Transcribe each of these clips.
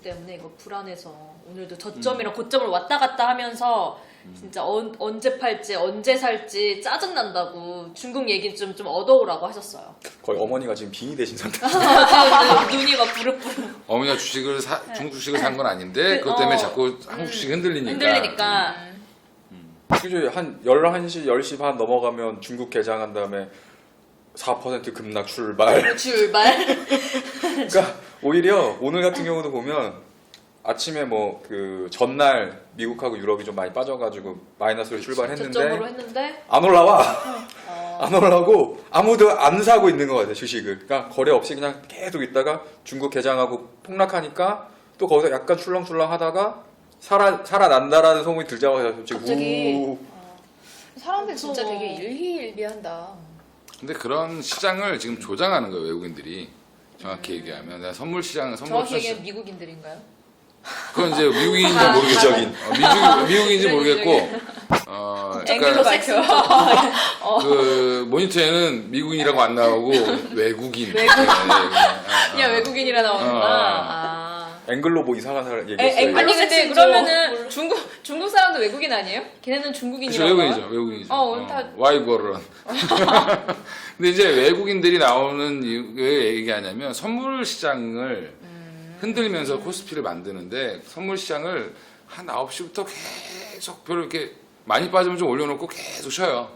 때문에 이거 불안해서 오늘도 저점이랑 고점을 왔다 갔다 하면서 진짜 언제 팔지 언제 살지 짜증난다고 중국 얘기 좀 얻어오라고 하셨어요. 거의 어머니가 지금 빙의 되신 상태. 지금 눈이 막 부릅부릅 어머니가 주식을 중국 주식을 산 건 아닌데 그것 때문에 자꾸 한국 주식이 흔들리니까. 그죠? 한 11시, 10시 반 넘어가면 중국 개장한 다음에 4% 급락 출발. 출발. 그러니까 오히려 오늘 같은 경우도 보면 아침에 뭐 그 전날 미국하고 유럽이 좀 많이 빠져가지고 마이너스로 출발했는데 저점으로 했는데 안 올라와. 안 올라가고 아무도 안 사고 있는 것 같아요, 주식을. 그러니까 거래 없이 그냥 계속 있다가 중국 개장하고 폭락하니까 또 거기서 약간 출렁출렁 하다가 살아난다라는 소문이 들자마자 갑자기 사람들 진짜 무서워. 되게 일희일비한다. 근데 그런 시장을 지금 조장하는 거예요, 외국인들이. 정확히 얘기하면 내가 선물 시장, 선물 정확히 옵션 얘기하면 미국인들인가요? 그건 이제 미국인인지 모르겠고, 기적인. 미국인지 모르겠고, 앵글로 약간 섹스. 그 모니터에는 미국인이라고 안 나오고 외국인. 그냥 외국인이라 나오는구나. 앵글로 뭐 이상한 사람 얘기했어요. 아니 근데 섹스죠. 그러면은 중국 사람도 외국인 아니에요? 걔네는 그렇죠, 중국인이라고 외국인이죠, 나와요? 외국인이죠. 오늘 다 와이버런. 근데 이제 외국인들이 나오는 왜 얘기하냐면 선물 시장을 흔들면서 코스피를 만드는데 선물 시장을 한 9시부터 계속 별로 이렇게 많이 빠지면 좀 올려놓고 계속 쉬어요.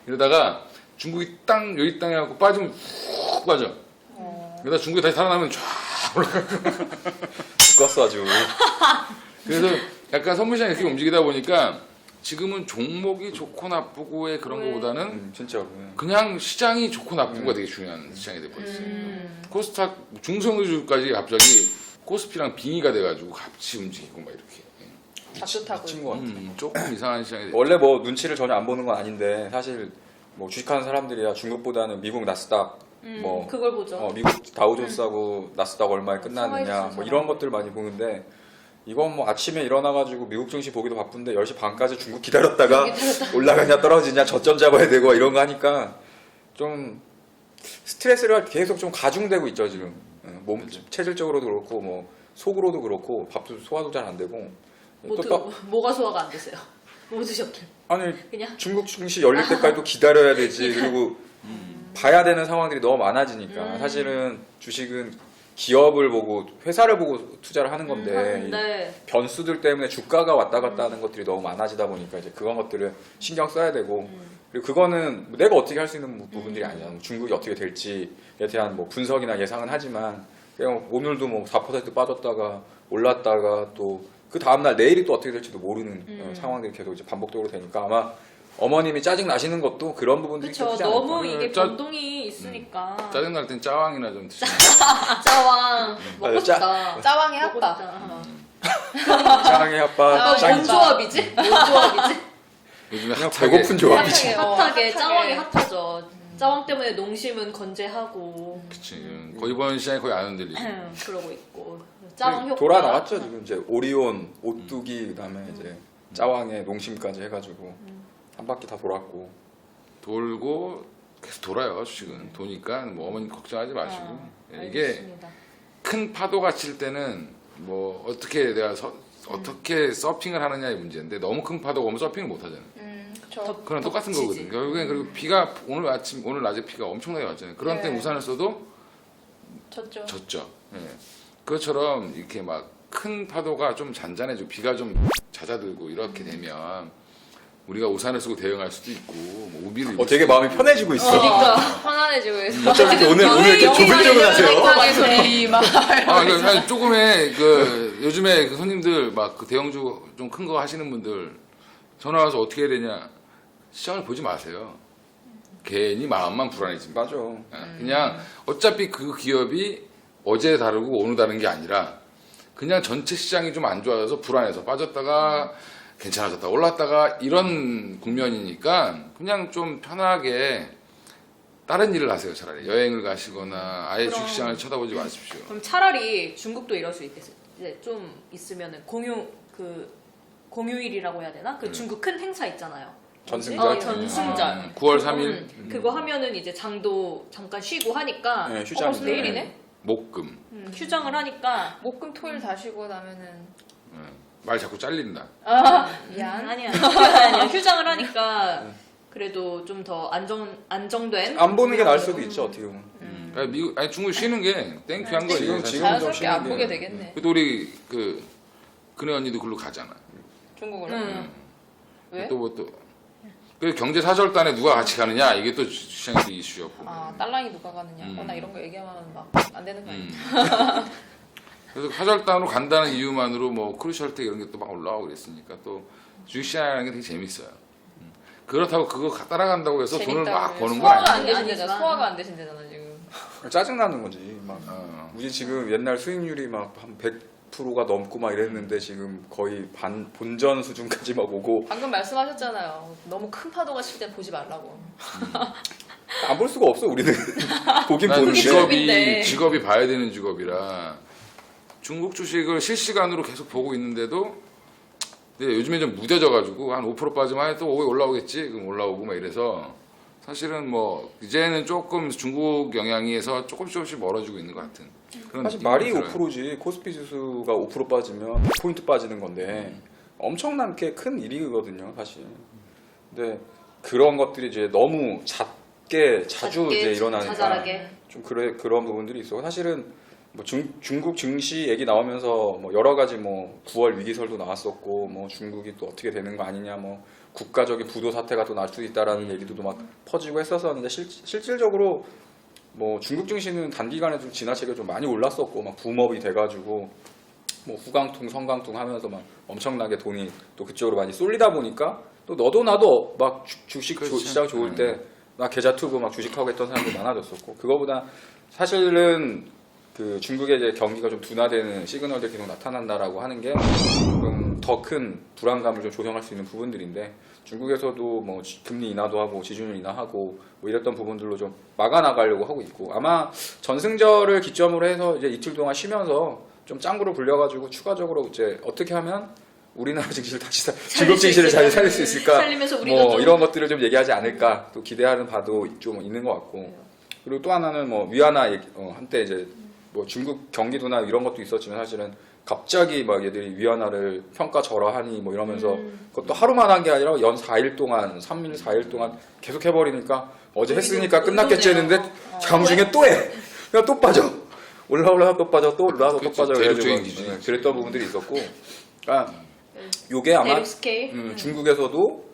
이러다가 중국이 땅 여기 땅 해갖고 빠지면 훅 빠져. 그러다 중국이 다시 살아나면 쫙 올라가. 죽었어 아주. 그래서 약간 선물 시장이 이렇게 움직이다 보니까 지금은 종목이 좋고 나쁘고의 그런 거보다는 진짜로. 그냥 시장이 좋고 나쁘고가 되게 중요한 시장이 돼버렸어요. 코스닥 중성주까지 갑자기 코스피랑 빙의가 돼가지고 같이 움직이고 막 이렇게. 다투타고 미친 것 같아. 조금 이상한 시장이 돼. 원래 뭐 눈치를 전혀 안 보는 건 아닌데 사실 뭐 주식하는 사람들이야 중국보다는 미국 나스닥 뭐 그걸 보죠. 미국 다우존스하고 나스닥 얼마에 끝났느냐 뭐 이런 것들 많이 보는데 이건 뭐 아침에 일어나가지고 미국 증시 보기도 바쁜데 10시 반까지 중국 기다렸다가 올라가냐 떨어지냐 저점 잡아야 되고 이런 거 하니까 좀 스트레스가 계속 좀 가중되고 있죠 지금. 몸 그렇죠. 체질적으로도 그렇고 뭐 속으로도 그렇고 밥도 소화도 잘 안 되고 뭐가 소화가 안 되세요? 뭐 드셨길? 아니 그냥 중국 증시 열릴 때까지 또 기다려야 되지. 그리고 봐야 되는 상황들이 너무 많아지니까 사실은 주식은 기업을 보고 회사를 보고 투자를 하는 건데 네. 변수들 때문에 주가가 왔다 갔다 하는 것들이 너무 많아지다 보니까 이제 그런 것들을 신경 써야 되고 그리고 그거는 내가 어떻게 할 수 있는 부분들이 아니야. 중국이 어떻게 될지에 대한 뭐 분석이나 예상은 하지만 그냥 오늘도 뭐 4% 빠졌다가 올랐다가 또 그 다음날 내일이 또 어떻게 될지도 모르는 상황들이 계속 이제 반복적으로 되니까 아마 어머님이 짜증 나시는 것도 그런 부분들이 그렇죠. 크지 너무 않을까. 이게 짜- 변동이 있으니까. 짜증날 땐 짜왕이나 좀 드시면. 짜왕 먹고 짜- 싶다. 짜왕의 먹고 핫바. 싶다. 짜랑의 아빠 짱- 뭔 조합이지? 뭔 조합이지? 요즘에 그냥 핫하게 배고픈 조합이지. 핫하게 짜왕이 핫하죠. 짜왕 때문에 농심은 건재하고 그치. 거의 이번 시장이 거의 안 흔들리고. 그러고 있고 짜왕 효과 돌아 나왔죠 지금 이제 오리온, 오뚜기 그다음에 이제 짜왕의 농심까지 해가지고 한 바퀴 다 돌았고. 돌고 계속 돌아요 주식은. 도니까 뭐 어머니 걱정하지 마시고. 이게 알겠습니다. 큰 파도가 칠 때는 뭐 어떻게 내가 어떻게 서핑을 하느냐의 문제인데 너무 큰 파도가 오면 서핑을 못 하잖아요. 그렇죠. 그런 똑같은 덮치지. 거거든. 결국엔 그리고 비가 오늘 낮에 비가 엄청나게 왔잖아요. 그런 때 네. 우산을 써도 졌죠. 졌죠. 예. 그것처럼 이렇게 막 큰 파도가 좀 잔잔해지고 비가 좀 잦아들고 이렇게 되면 우리가 우산을 쓰고 대응할 수도 있고 뭐 우비를 입을 되게 수도 마음이 있고. 편해지고 있어. 그러니까 편안해지고 있어. 어차피 오늘 이렇게 조글조글하세요. 세상의 소리 막. 그러니까 조금의 그 요즘에 그 손님들 막 그 대형주 좀 큰 거 하시는 분들 전화 와서 어떻게 해야 되냐 시장을 보지 마세요. 괜히 마음만 불안해집니다. 맞아. 그냥 어차피 그 기업이 어제 다르고 오늘 다른 게 아니라 그냥 전체 시장이 좀 안 좋아져서 불안해서 빠졌다가 괜찮아졌다 올랐다가 이런 국면이니까 그냥 좀 편하게 다른 일을 하세요. 차라리 여행을 가시거나 아예 그럼. 주식시장을 쳐다보지 마십시오. 그럼 차라리 중국도 이럴 수 있겠어요. 이제 좀 있으면은 공휴일이라고 해야 되나? 그 중국 큰 행사 있잖아요. 전승절? 전승절. 9월 3일 그거 하면은 이제 장도 잠깐 쉬고 하니까 네, 휴장이죠. 내일이네? 목금. 휴장을 하니까 목금 토일 다 쉬고 나면은 예. 말 자꾸 잘린다. 미안. 아니야 아니야 휴장을 하니까 그래도 좀 더 안정된 안 보는 게 나을 수도 있죠 어떻게 보면. 아니, 미국, 아니 중국 쉬는 게 땡큐한 거지. 지금 사실. 좀 자연스럽게 안 쉬는 보게 게- 되겠네. 그래도 우리 그네 언니도 글로 가잖아. 중국으로. 왜? 또 뭐 또. 그 경제 사절단에 누가 같이 가느냐 이게 또 시장의 이슈였고. 아 딸랑이 누가 가느냐. 나 이런 거 얘기하면 막 안 되는 거 아니야? 그래서 사절단으로 간다는 이유만으로 뭐 크루셜텍 이런 게 또 막 올라오고 그랬으니까 또 주식시장이라는 게 되게 재밌어요. 그렇다고 그거 따라간다고 해서 돈을 막 버는 건 소화가 아니에요. 안 되신대잖아. 아니지만. 소화가 안 되신대잖아 지금. 짜증 나는 거지. 막 우리 지금 옛날 수익률이 막 한 100%가 넘고 막 이랬는데 지금 거의 본전 수준까지 막 오고 방금 말씀하셨잖아요. 너무 큰 파도가 칠 때 보지 말라고. 안 볼 수가 없어 우리는. 보긴 난 보는데. 직업인데. 직업이 봐야 되는 직업이라 중국 주식을 실시간으로 계속 보고 있는데도 근데 요즘에 좀 무뎌져가지고 한 5% 빠지면 또 올라오겠지 그럼 올라오고 막 이래서 사실은 뭐 이제는 조금 중국 영향에서 조금씩 멀어지고 있는 것 같은 그런 사실 느낌이 말이 들어요. 5%지 코스피 지수가 5% 빠지면 100포인트 빠지는 건데 엄청나게 큰 일이거든요 사실. 근데 그런 것들이 이제 너무 자주 작게, 이제 일어나니까 자잘하게. 좀 그런 부분들이 있어. 사실은 뭐 중국 증시 얘기 나오면서 뭐 여러 가지 뭐 9월 위기설도 나왔었고 뭐 중국이 또 어떻게 되는 거 아니냐 뭐 국가적인 부도 사태가 또 날 수도 있다라는 얘기도 막 퍼지고 했었었는데 실질적으로 뭐 중국 증시는 단기간에 좀 지나치게 좀 많이 올랐었고 막 붐업이 돼가지고 뭐 후강통 성강통 하면서 막 엄청나게 돈이 또 그쪽으로 많이 쏠리다 보니까 또 너도 나도 막 주식 그렇죠. 시장 좋을 때 나 계좌 투고 막 주식하고 했던 사람들이 많아졌었고 그거보다 사실은 그 중국의 이제 경기가 좀 둔화되는 시그널들이 계속 나타난다라고 하는 게 더 큰 불안감을 좀 조성할 수 있는 부분들인데 중국에서도 뭐 금리 인하도 하고 지준율 인하하고 뭐 이랬던 부분들로 좀 막아나가려고 하고 있고 아마 전승절을 기점으로 해서 이제 이틀 동안 쉬면서 좀 짱구를 불려가지고 추가적으로 이제 어떻게 하면 우리나라 증시를 다시 중국 증시를 잘 살릴 수 있을까 살리면서 우리도 뭐 좀 이런 것들을 좀 얘기하지 않을까 또 기대하는 바도 좀 있는 것 같고 그리고 또 하나는 뭐 위안화 한때 이제 뭐 중국 경기도나 이런 것도 있었지만 사실은 갑자기 막 얘들이 위안화를 평가절하하니 뭐 이러면서 그것도 하루만 한 게 아니라 연 4일 동안 3일 4일 동안 계속 해버리니까 어제 했으니까 끝났겠지 했는데 장중에 또 해. 그냥 또 빠져. 올라가 또 빠져 또 올라가 또 그렇죠. 빠져 대륙적인 그래가지고 기준이지. 그랬던 부분들이 있었고 그러니까 요게 아마 대륙 스케일. 중국에서도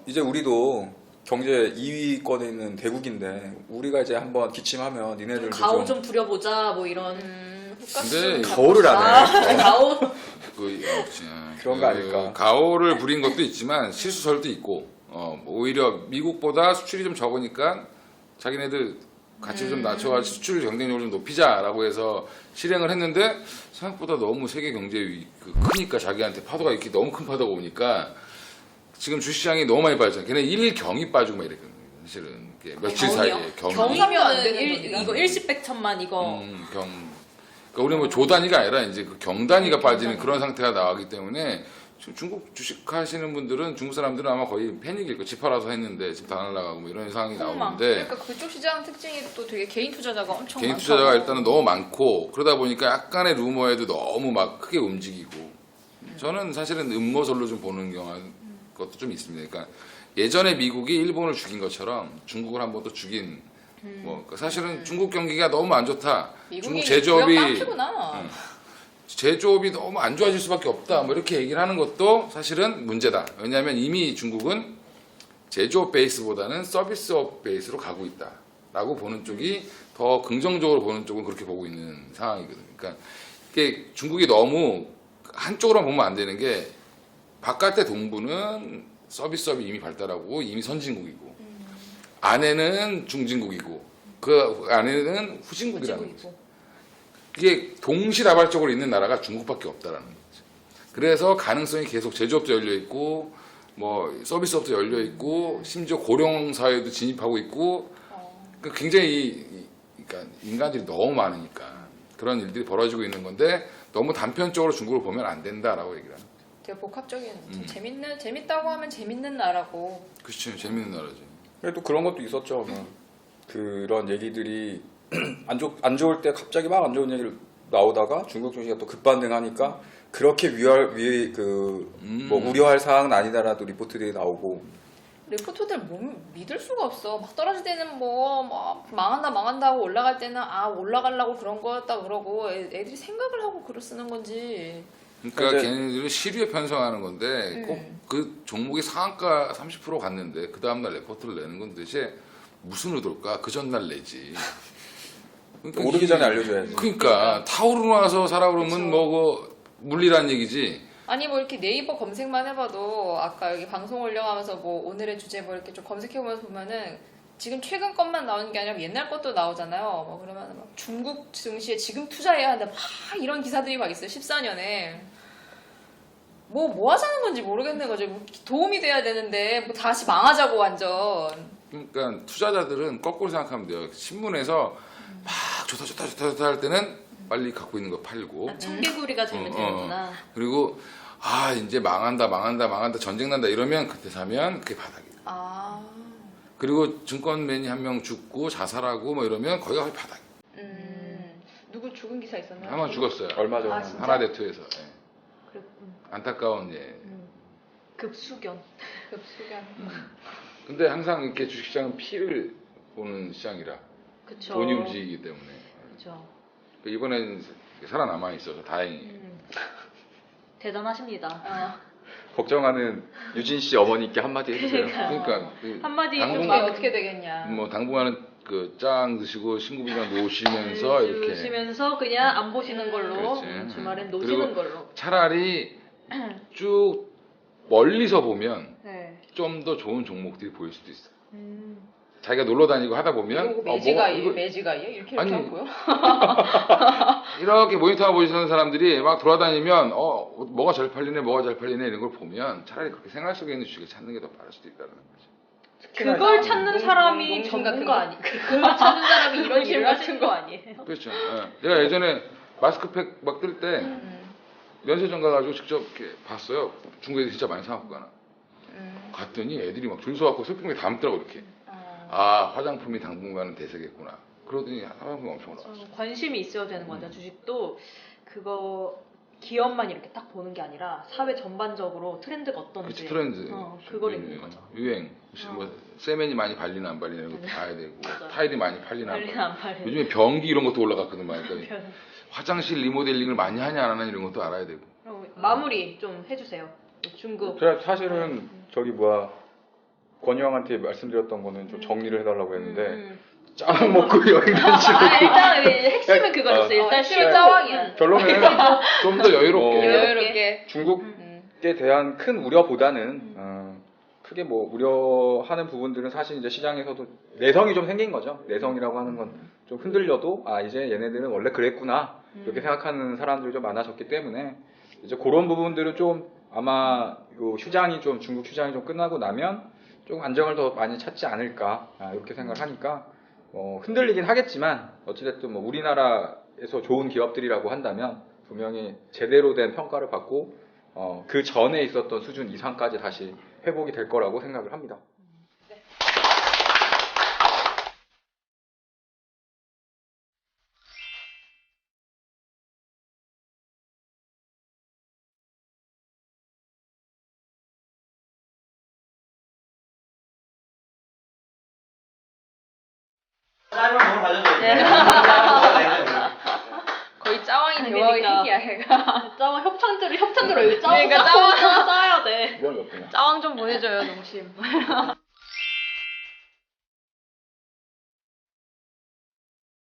이제 우리도 경제 2위권에 있는 대국인데 우리가 이제 한번 기침하면 좀 니네들도 가오 좀 부려보자 뭐 이런 근데 가오를 안 해. 가오 그런 거 아닐까. 가오를 부린 것도 있지만 실수설도 있고 뭐 오히려 미국보다 수출이 좀 적으니까 자기네들 가치를 좀 낮춰가지고 수출 경쟁력을 좀 높이자라고 해서 실행을 했는데 생각보다 너무 세계 경제에 크니까 자기한테 파도가 이렇게 너무 큰 파도가 오니까 지금 주시장이 너무 많이 빠졌잖아요. 걔네 1경이 빠지고 막 이랬거든요. 사실은 이게 며칠 사이에 경이. 안 경이면은 되는 돈이다. 이거 일시백천만 이거 그러니까 우리 뭐 조 단위가 아니라 이제 그 경 단위가 빠지는 그런 상태가 나가기 때문에 지금 중국 주식 하시는 분들은 중국 사람들은 아마 거의 패닉일 거예요. 집 팔아서 했는데 집 다 날라가고 뭐 이런 상황이 나오는데 그러니까 그쪽 시장 특징이 또 되게 개인 투자자가 엄청 개인 많다고. 투자자가 일단은 너무 많고 그러다 보니까 약간의 루머에도 너무 막 크게 움직이고 저는 사실은 음모설로 좀 보는 것도 좀 있습니다. 그러니까 예전에 미국이 일본을 죽인 것처럼 중국을 한 번 또 죽인 뭐 사실은 중국 경기가 너무 안 좋다. 미국이 중국 제조업이 깡패구나. 제조업이 너무 안 좋아질 수밖에 없다. 뭐 이렇게 얘기를 하는 것도 사실은 문제다. 왜냐하면 이미 중국은 제조업 베이스보다는 서비스업 베이스로 가고 있다라고 보는 쪽이 더 긍정적으로 보는 쪽은 그렇게 보고 있는 상황이거든요. 그러니까 이게 중국이 너무 한쪽으로만 보면 안 되는 게 바깥의 동부는 서비스업이 이미 발달하고 이미 선진국이고 안에는 중진국이고 그 안에는 후진국이라는 거죠. 이게 동시다발적으로 있는 나라가 중국밖에 없다라는 거죠. 그래서 가능성이 계속 제조업도 열려 있고 뭐 서비스업도 열려 있고 심지어 고령 사회도 진입하고 있고 그러니까 굉장히 그러니까 인간들이 너무 많으니까 그런 일들이 벌어지고 있는 건데 너무 단편적으로 중국을 보면 안 된다라고 얘기를 합니다. 되게 복합적인 재밌다고 하면 재밌는 나라고. 그렇죠. 재밌는 나라죠. 그래도 그런 것도 있었죠. 뭐 그런 얘기들이 안 좋을 때 갑자기 막 안 좋은 얘기를 나오다가 중국 증시가 또 급반등하니까 그렇게 뭐 우려할 사항은 아니다라도 리포트들이 나오고. 리포터들 뭐 믿을 수가 없어. 막 떨어질 때는 뭐 망한다 하고 올라갈 때는 올라가려고 그런 거였다 그러고 애들이 생각을 하고 글을 쓰는 건지. 그러니까 근데- 걔네들은 시류에 편성하는 건데 꼭 그 종목이 상한가 30% 갔는데 그 다음날 레포트를 내는 건 도대체 무슨 의도일까? 그 전날 내지. 그러니까 오르기 전에 알려줘야지. 그러니까 타오르고 나서 사라 그러면 뭐고 물리란 얘기지. 아니 뭐 이렇게 네이버 검색만 해봐도 아까 여기 방송 올려가면서 뭐 오늘의 주제 뭐 이렇게 좀 검색해보면서 보면은 지금 최근 것만 나오는 게 아니라 옛날 것도 나오잖아요. 뭐 그러면 막 중국 증시에 지금 투자해야 한다 막 이런 기사들이 막 있어요. 14년에 뭐 하자는 건지 모르겠는 거죠. 뭐 도움이 돼야 되는데 뭐 다시 망하자고 완전. 그러니까 투자자들은 거꾸로 생각하면 돼요. 신문에서 막 좋다 할 때는 빨리 갖고 있는 거 팔고 청개구리가 되면 되는구나. 그리고 이제 망한다 전쟁 난다 이러면 그때 사면 그게 바닥이에요. 아, 그리고 증권맨이 한 명 죽고 자살하고 뭐 이러면 거기가 거의 바닥이에요. 누구 죽은 기사 있었나요? 한 번 죽었어요. 얼마 전에. 아, 진짜? 하나대투에서. 예. 그랬군. 안타까운 예. 급수견. 급수견. 근데 항상 이렇게 주식시장은 피를 보는 시장이라 그쵸. 돈이 움직이기 때문에 그쵸. 이번에는 살아남아 있어서 다행이에요. 대단하십니다. 걱정하는 유진 씨 어머니께 한마디 해주세요. 그러니까 한마디 좀 그게 당분간 어떻게 되겠냐. 뭐 당분간은 그 짱 드시고 친구분이랑 노시면서 이렇게 주시면서 그냥 안 보시는 걸로 그렇지. 주말엔 그리고 노시는 걸로. 차라리 쭉 멀리서 보면 네. 좀 더 좋은 종목들이 보일 수도 있어요. 자기가 놀러 다니고 하다 보면 이거 매지가이에요? 이거- 매지가이에요? 이렇게 아니, 하고요? 이렇게 모니터하고 보시는 사람들이 막 돌아다니면 뭐가 잘 팔리네 이런 걸 보면 차라리 그렇게 생활 속에 있는 주식을 찾는 게 더 빠를 수도 있다는 거죠. 그걸 찾는 사람이 농심 같은 전문가 거? 아니. 그걸 찾는 사람이 이런 농심 일을 같은 하시는 거 아니에요? 그렇죠. 예. 내가 예전에 마스크팩 막 뜰 때 면세점 가가지고 직접 이렇게 봤어요. 중국에 진짜 많이 사갖고 가나. 갔더니 애들이 막 줄 서갖고 쇼핑백에 담더라고 이렇게. 화장품이 당분간은 대세겠구나. 그러더니 화장품이 엄청 올라갔어. 관심이 있어야 되는 거 같아요. 주식도 그거 기업만 이렇게 딱 보는 게 아니라 사회 전반적으로 트렌드가 어떤지 그치 트렌드. 그걸 읽는 거죠. 유행. 뭐 세면이 많이 발리나 안 발리나 이런 것도 봐야 되고 맞아요. 타일이 많이 팔리나 안 팔리나 안 팔리나. 요즘에 변기 이런 것도 올라갔거든 그러니까 화장실 리모델링을 많이 하냐 안 하냐 이런 것도 알아야 되고. 그럼 마무리 좀 해주세요. 중국. 제가 사실은 권유왕한테 말씀드렸던 거는 좀 정리를 해달라고 했는데 짱 먹고 여행 다니시고 일단 핵심은 그거였어요. 일단 핵심은 짜왕이야. 결론은 좀 더 여유롭게. 여유롭게. 중국에 대한 큰 우려보다는 크게 뭐 우려하는 부분들은 사실 이제 시장에서도 내성이 좀 생긴 거죠. 내성이라고 하는 건 좀 흔들려도 이제 얘네들은 원래 그랬구나 이렇게 생각하는 사람들이 좀 많아졌기 때문에 이제 그런 부분들은 좀 아마 요 중국 휴장이 좀 끝나고 나면 좀 안정을 더 많이 찾지 않을까 이렇게 생각을 하니까 흔들리긴 하겠지만 어찌됐든 뭐 우리나라에서 좋은 기업들이라고 한다면 분명히 제대로 된 평가를 받고 그 전에 있었던 수준 이상까지 다시 회복이 될 거라고 생각을 합니다. 쌀만 뭘 가져줘야 돼. 거의 짜왕이 그러니까. 대왕의 핵이야 해가. 짜왕 협찬들을 여기 그러니까 짜왕 짜야 돼. 이건 몇 분이야? 짜왕 좀 보내줘요 농심.